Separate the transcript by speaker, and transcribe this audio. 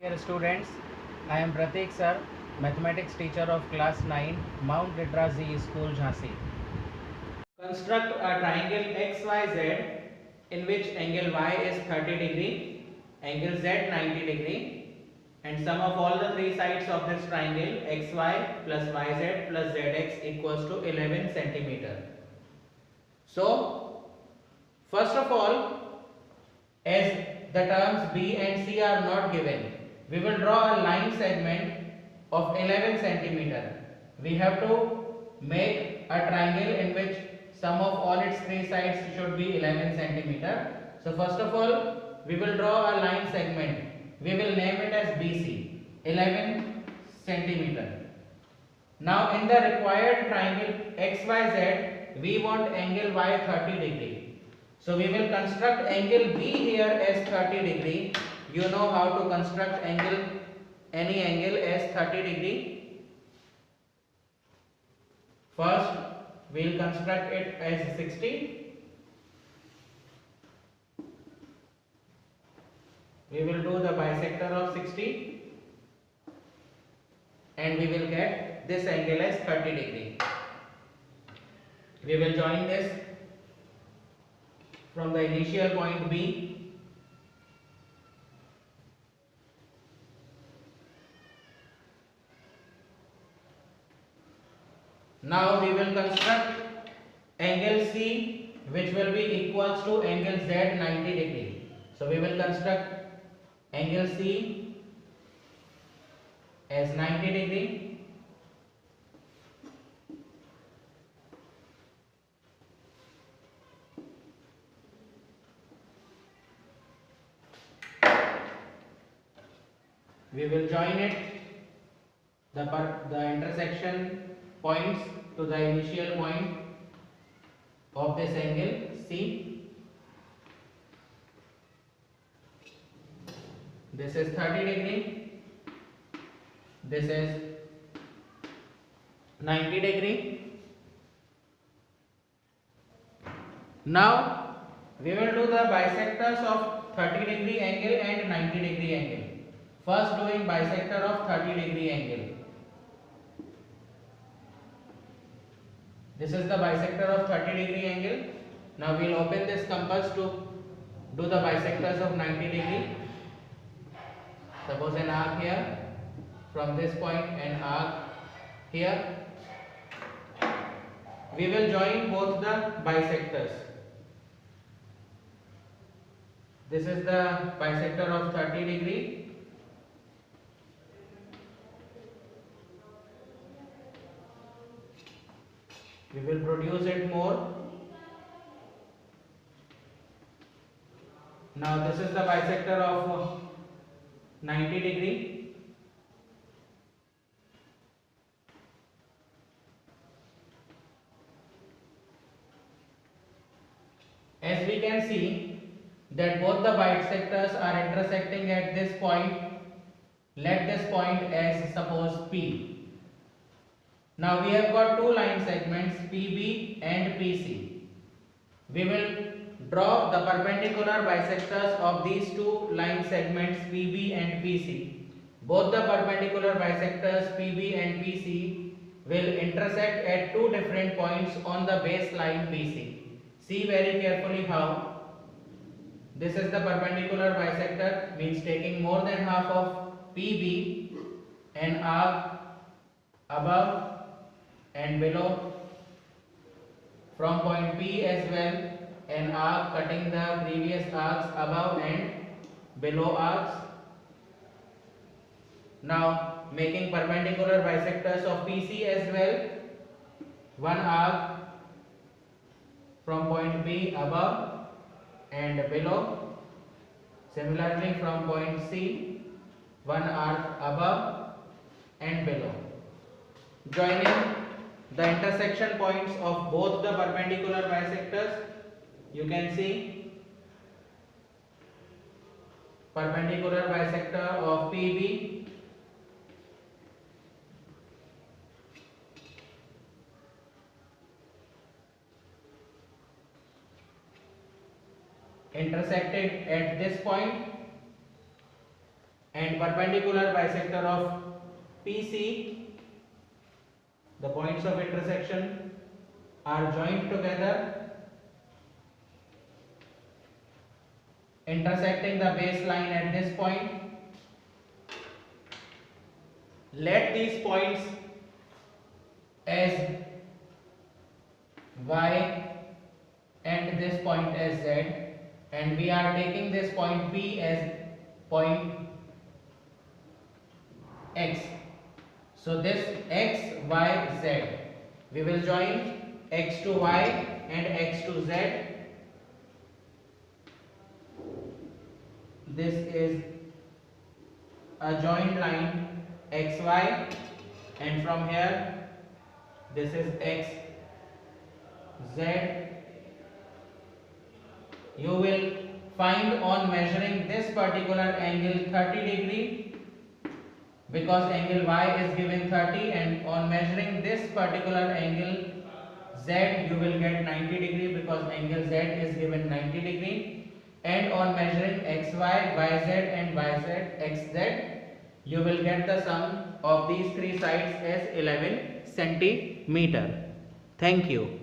Speaker 1: Dear students, I am Pratik sir, mathematics teacher of class 9, Mount Literacy School, Jhansi. Construct a triangle XYZ in which angle Y is 30 degree, angle Z 90 degree, and sum of all the three sides of this triangle XY plus YZ plus ZX equals to 11 centimeter. So, first of all, as the terms B and C are not given, we will draw a line segment of 11 centimeter. We have to make a triangle in which sum of all its three sides should be 11 centimeter. So first of all, we will draw a line segment. We will name it as BC, 11 centimeter. Now in the required triangle XYZ, we want angle Y 30 degree. So we will construct angle B here as 30 degree. You know how to construct any angle as 30 degree. First we will construct it as 60. We will do the bisector of 60 and we will get this angle as 30 degree. We will join this from the initial point B. Now we will construct angle C, which will be equals to angle Z 90 degree. So we will construct angle C as 90 degree. We will join it, the intersection points to the initial point of this angle C. This is 30 degree, this is 90 degree. Now we will do the bisectors of 30 degree angle and 90 degree angle. First doing bisector of 30 degree angle. This is the bisector of 30 degree angle. Now we will open this compass to do the bisectors of 90 degree. Suppose an arc here, from this point an arc here. We will join both the bisectors. This is the bisector of 30 degree. We will produce it more. Now this is the bisector of 90 degree. As we can see that both the bisectors are intersecting at this point. Let this point as suppose P. Now we have got two line segments PB and PC. We will draw the perpendicular bisectors of these two line segments PB and PC. Both the perpendicular bisectors PB and PC will intersect at two different points on the base line BC. See very carefully how. This is the perpendicular bisector, means taking more than half of PB, an arc above and below, from point P as well, an arc cutting the previous arcs above and below arcs. Now making perpendicular bisectors of PC as well, one arc from point B above and below. Similarly from point C, one arc above and below. Joining the intersection points of both the perpendicular bisectors, you can see perpendicular bisector of PB intersected at this point, and perpendicular bisector of PC, the points of intersection are joined together, intersecting the baseline at this point. Let these points as Y and this point as Z, and we are taking this point P as point X. So this X, Y, Z, we will join X to Y and X to Z. This is a joined line XY, and from here this is X, Z. You will find on measuring this particular angle 30 degree, because angle Y is given 30, and on measuring this particular angle Z you will get 90 degree, because angle Z is given 90 degree, and on measuring XY, YZ and XZ you will get the sum of these three sides as 11 centimeter. Thank you.